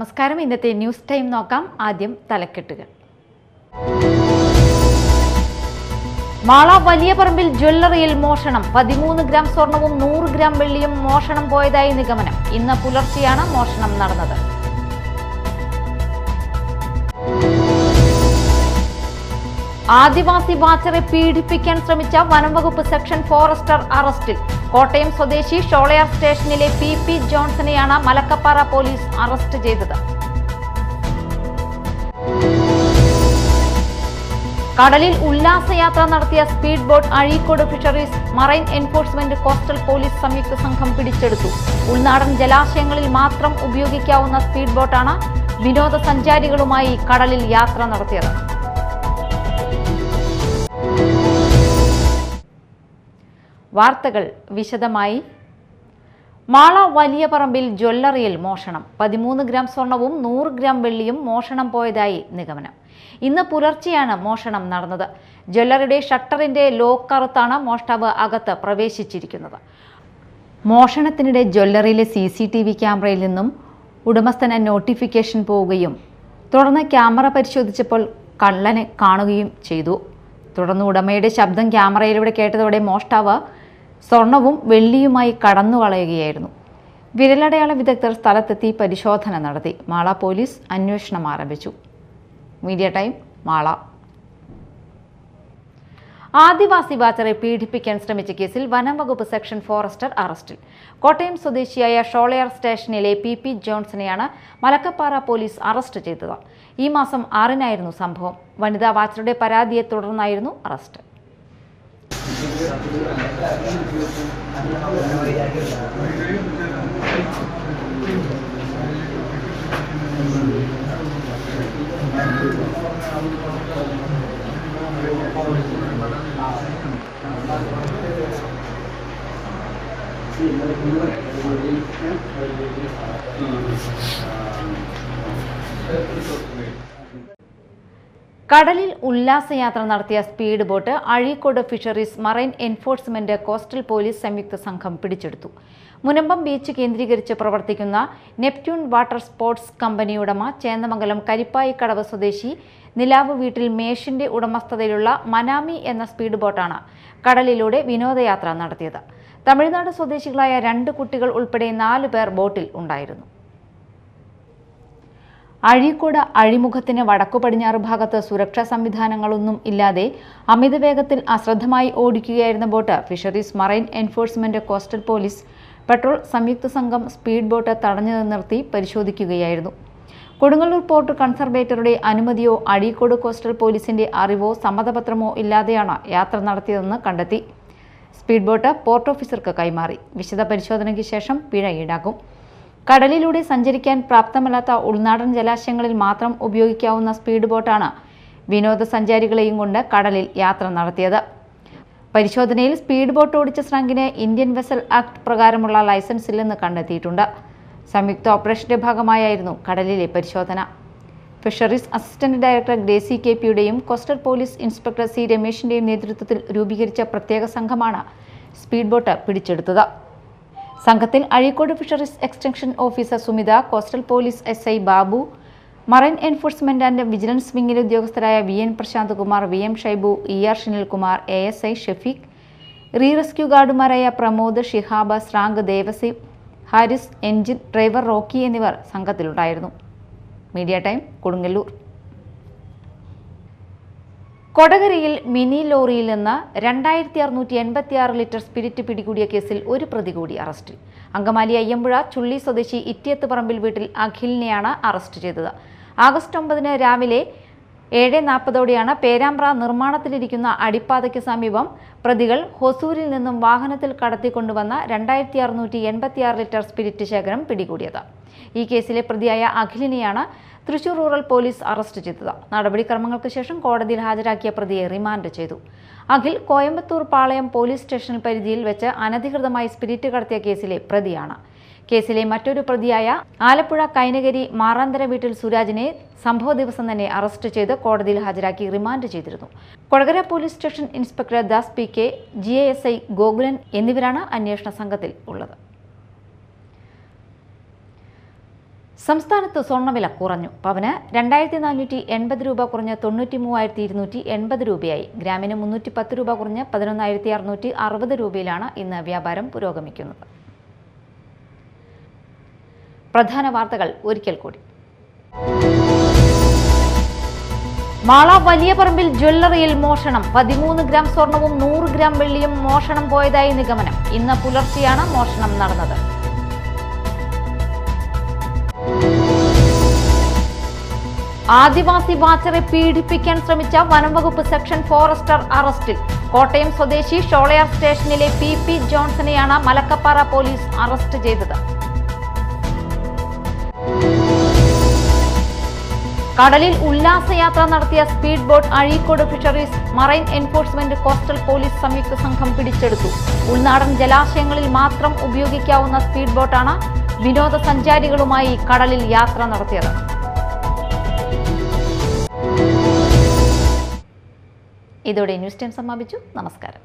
നമസ്കാരം. ഇന്നത്തെ news time നോക്കാം. ആദ്യം തലക്കെട്ടുകൾ. മാള വലിയ പറമ്പിൽ ജ്വല്ലറിയിൽ മോഷണം. 13 ഗ്രാം സ്വർണവും 100 ഗ്രാം വെള്ളിയും മോഷണം പോയതായി നിഗമനം. ഇന്ന് പുലർച്ചെയാണ് മോഷണം നടന്നത്. ആദിവാസി വാച്ചറെ പീഡിപ്പിക്കാൻ ശ്രമിച്ച വനംവകുപ്പ് സെക്ഷൻ ഫോറസ്റ്റർ അറസ്റ്റിൽ. കോട്ടയം സ്വദേശി ഷോളയാർ സ്റ്റേഷനിലെ PP ജോൺസണെയാണ് മലക്കപ്പാറ പോലീസ് അറസ്റ്റ് ചെയ്തത്. കടലിൽ ഉല്ലാസയാത്ര നടത്തിയ speed boat Azhikode fisheries marine enforcement coastal police സംയുക്ത സംഘം പിടിച്ചെടുത്തു. ഉൾനാടൻ ജലാശയങ്ങളിൽ മാത്രം ഉപയോഗിക്കാവുന്ന സ്പീഡ് ബോട്ടാണ് വിനോദസഞ്ചാരികളുമായി കടലിൽ യാത്ര നടത്തിയത്. വാർത്തകൾ വിശദമായി. മാള വലിയ പറമ്പിൽ ജ്വല്ലറിയിൽ മോഷണം. 13 ഗ്രാം സ്വർണവും 100 ഗ്രാം വെള്ളിയും മോഷണം പോയതായി നിഗമനം. ഇന്ന് പുലർച്ചെയാണ് മോഷണം നടന്നത്. ജ്വല്ലറിയുടെ ഷട്ടറിന്റെ ലോക്ക് കറുത്താണ് മോഷ്ടാവ് അകത്ത് പ്രവേശിച്ചിരിക്കുന്നത്. മോഷണത്തിനിടെ ജ്വല്ലറിയിലെ CCTV ക്യാമറയിൽ നിന്നും ഉടമസ്ഥന് നോട്ടിഫിക്കേഷൻ പോവുകയും തുടർന്ന് ക്യാമറ പരിശോധിച്ചപ്പോൾ കള്ളനെ കാണുകയും ചെയ്തു. തുടർന്ന് ഉടമയുടെ ശബ്ദം ക്യാമറയിലൂടെ കേട്ടതോടെ മോഷ്ടാവ് സ്വർണവും വെള്ളിയുമായി കടന്നുകളയുകയായിരുന്നു. വിരലടയാള വിദഗ്ധർ സ്ഥലത്തെത്തി പരിശോധന നടത്തി. മാള പോലീസ് അന്വേഷണം ആരംഭിച്ചു. Media time Mala. ആദിവാസി വാച്ചറെ പീഡിപ്പിക്കാൻ ശ്രമിച്ച കേസിൽ വനംവകുപ്പ് സെക്ഷൻ ഫോറസ്റ്റർ അറസ്റ്റിൽ. കോട്ടയം സ്വദേശിയായ ഷോളയാർ സ്റ്റേഷനിലെ PP ജോൺസണെയാണ് മലക്കപ്പാറ പോലീസ് അറസ്റ്റ് ചെയ്തത്. ഈ മാസം 6-നായിരുന്നു സംഭവം. വനിതാ വാച്ചറുടെ പരാതിയെ തുടർന്നായിരുന്നു അറസ്റ്റ്. കടലിൽ ഉല്ലാസയാത്ര നടത്തിയ speed boat Azhikode fisheries marine enforcement coastal police സംയുക്ത സംഘം പിടിച്ചെടുത്തു. മുനമ്പം ബീച്ച് കേന്ദ്രീകരിച്ച് പ്രവർത്തിക്കുന്ന നെപ്റ്റ്യൂൺ വാട്ടർ സ്പോർട്സ് കമ്പനി ഉടമ ചേന്ദമംഗലം കരിപ്പായിക്കടവ് സ്വദേശി നിലാവ് വീട്ടിൽ മേഷിന്റെ ഉടമസ്ഥതയിലുള്ള മനാമി എന്ന സ്പീഡ് ബോട്ടാണ് കടലിലൂടെ വിനോദയാത്ര നടത്തിയത്. തമിഴ്നാട് സ്വദേശികളായ 2 കുട്ടികൾ ഉൾപ്പെടെ 4 പേർ ബോട്ടിൽ ഉണ്ടായിരുന്നു. അഴീക്കോട് അഴിമുഖത്തിന് വടക്കു പടിഞ്ഞാറ് ഭാഗത്ത് സുരക്ഷാ സംവിധാനങ്ങളൊന്നും ഇല്ലാതെ അമിത വേഗത്തിൽ അശ്രദ്ധമായി ഓടിക്കുകയായിരുന്ന boat fisheries marine enforcement coastal police patrol സംയുക്ത സംഘം സ്പീഡ് ബോട്ട് തടഞ്ഞു നിർത്തി പരിശോധിക്കുകയായിരുന്നു. കൊടുങ്ങല്ലൂർ പോർട്ട് കൺസർവേറ്ററുടെ അനുമതിയോ അഴീക്കോട് കോസ്റ്റൽ പോലീസിന്റെ അറിവോ സമ്മതപത്രമോ ഇല്ലാതെയാണ് യാത്ര നടത്തിയതെന്ന് കണ്ടെത്തി. സ്പീഡ് ബോട്ട് പോർട്ട് ഓഫീസർക്ക് കൈമാറി. വിശദ പരിശോധനയ്ക്ക് ശേഷം പിഴ ഈടാക്കും. കടലിലൂടെ സഞ്ചരിക്കാൻ പ്രാപ്തമല്ലാത്ത ഉൾനാടൻ ജലാശയങ്ങളിൽ മാത്രം ഉപയോഗിക്കാവുന്ന സ്പീഡ് ബോട്ടാണ് വിനോദസഞ്ചാരികളെയും കൊണ്ട് കടലിൽ യാത്ര നടത്തിയത്. പരിശോധനയിൽ സ്പീഡ് ബോട്ട് ഓടിച്ച ശ്രാങ്കിന് ഇന്ത്യൻ വെസൽ ആക്ട് പ്രകാരമുള്ള ലൈസൻസ് ഇല്ലെന്ന് കണ്ടെത്തിയിട്ടുണ്ട്. സംയുക്ത ഓപ്പറേഷന്റെ ഭാഗമായായിരുന്നു കടലിലെ പരിശോധന. ഫിഷറീസ് അസിസ്റ്റന്റ് ഡയറക്ടർ ഗ്രേസി KPയുടെയും കോസ്റ്റൽ പോലീസ് ഇൻസ്പെക്ടർ C രമേശിന്റെയും നേതൃത്വത്തിൽ രൂപീകരിച്ച പ്രത്യേക സംഘമാണ് സ്പീഡ് ബോട്ട് പിടിച്ചെടുത്തത്. സംഘത്തിൽ അഴീക്കോട് fisheries extension officer Sumitha, coastal police SI Babu, marine enforcement and vigilance വിംഗിലെ ഉദ്യോഗസ്ഥരായ VN Prasanth Kumar, VM Shaibu, ER Shinilkumar, ASI Shefeeq, rescue ഗാർഡുമാരായ പ്രമോദ്, ഷിഹാബ്, ശ്രാങ്ക്, ദേവസി, ഹാരിസ്, എൻജിൻ, ഡ്രൈവർ റോക്കി എന്നിവർ സംഘത്തിലുണ്ടായിരുന്നു. Media time Kodungallur. കൊടകരയിൽ മിനി ലോറിയിൽ നിന്ന് 2686 ലിറ്റർ സ്പിരിറ്റ് പിടികൂടിയ കേസിൽ ഒരു പ്രതി കൂടി അറസ്റ്റിൽ. അങ്കമാലി അയ്യമ്പുഴ ചുള്ളി സ്വദേശി ഇറ്റിയത്ത് പറമ്പിൽ വീട്ടിൽ അഖിലിനെയാണ് അറസ്റ്റ് ചെയ്തത്. ആഗസ്റ്റ് 9 രാവിലെ 7:40 പേരാമ്പ്ര നിർമ്മാണത്തിലിരിക്കുന്ന അടിപ്പാതയ്ക്ക് സമീപം പ്രതികൾ ഹൊസൂരിൽ നിന്നും വാഹനത്തിൽ കടത്തിക്കൊണ്ടുവന്ന 2686 ലിറ്റർ സ്പിരിറ്റ് ശേഖരം പിടികൂടിയത്. ഈ കേസിലെ പ്രതിയായ അഖിലിനെയാണ് തൃശൂർ റൂറൽ പോലീസ് അറസ്റ്റ് ചെയ്തത്. നടപടിക്രമങ്ങൾക്ക് ശേഷം കോടതിയിൽ ഹാജരാക്കിയ പ്രതിയെ റിമാൻഡ് ചെയ്തു. അഖിൽ കോയമ്പത്തൂർ പാളയം പോലീസ് സ്റ്റേഷൻ പരിധിയിൽ വെച്ച് അനധികൃതമായി സ്പിരിറ്റ് കടത്തിയ കേസിലെ പ്രതിയാണ്. കേസിലെ മറ്റൊരു പ്രതിയായ ആലപ്പുഴ കൈനകരി മാറാന്തര വീട്ടിൽ സുരാജിനെ സംഭവ ദിവസം തന്നെ അറസ്റ്റ് ചെയ്ത് കോടതിയിൽ ഹാജരാക്കി റിമാൻഡ് ചെയ്തിരുന്നു. Kodakara police station inspector Das PK, GASI Gokulan എന്നിവരാണ് അന്വേഷണ സംഘത്തിൽ ഉള്ളത്. സംസ്ഥാനത്ത് സ്വർണ്ണവില കുറഞ്ഞു. പവന് 2480 രൂപ കുറഞ്ഞ് 93,280 രൂപയായി. ഗ്രാമിന് 310 രൂപ കുറഞ്ഞ് 11,660 രൂപയിലാണ് ഇന്ന് വ്യാപാരം പുരോഗമിക്കുന്നത്. പ്രധാന വാർത്തകൾ ഒരിക്കൽ കൂടി. മാള വലിയ പറമ്പിൽ ജ്വല്ലറിയിൽ മോഷണം. 13 ഗ്രാം സ്വർണവും 100 ഗ്രാം വെള്ളിയും മോഷണം പോയതായി നിഗമനം. ഇന്ന് പുലർച്ചെയാണ് മോഷണം നടന്നത്. ആദിവാസി വാച്ചറെ പീഡിപ്പിക്കാൻ ശ്രമിച്ച വനംവകുപ്പ് സെക്ഷൻ ഫോറസ്റ്റർ അറസ്റ്റിൽ. കോട്ടയം സ്വദേശി ഷോളയാർ സ്റ്റേഷനിലെ PP ജോൺസണെയാണ് മലക്കപ്പാറ പോലീസ് അറസ്റ്റ് ചെയ്തത്. കടലിൽ ഉല്ലാസയാത്ര നടത്തിയ speed boat Azhikode fisheries marine enforcement coastal police സംയുക്ത സംഘം പിടിച്ചെടുത്തു. ഉൾനാടൻ ജലാശയങ്ങളിൽ മാത്രം ഉപയോഗിക്കാവുന്ന സ്പീഡ് ബോട്ടാണ് വിനോദസഞ്ചാരികളുമായി കടലിൽ യാത്ര നടത്തിയത്. ഇതോടെ ന്യൂസ് ടൈം സമാപിച്ചു. നമസ്കാരം.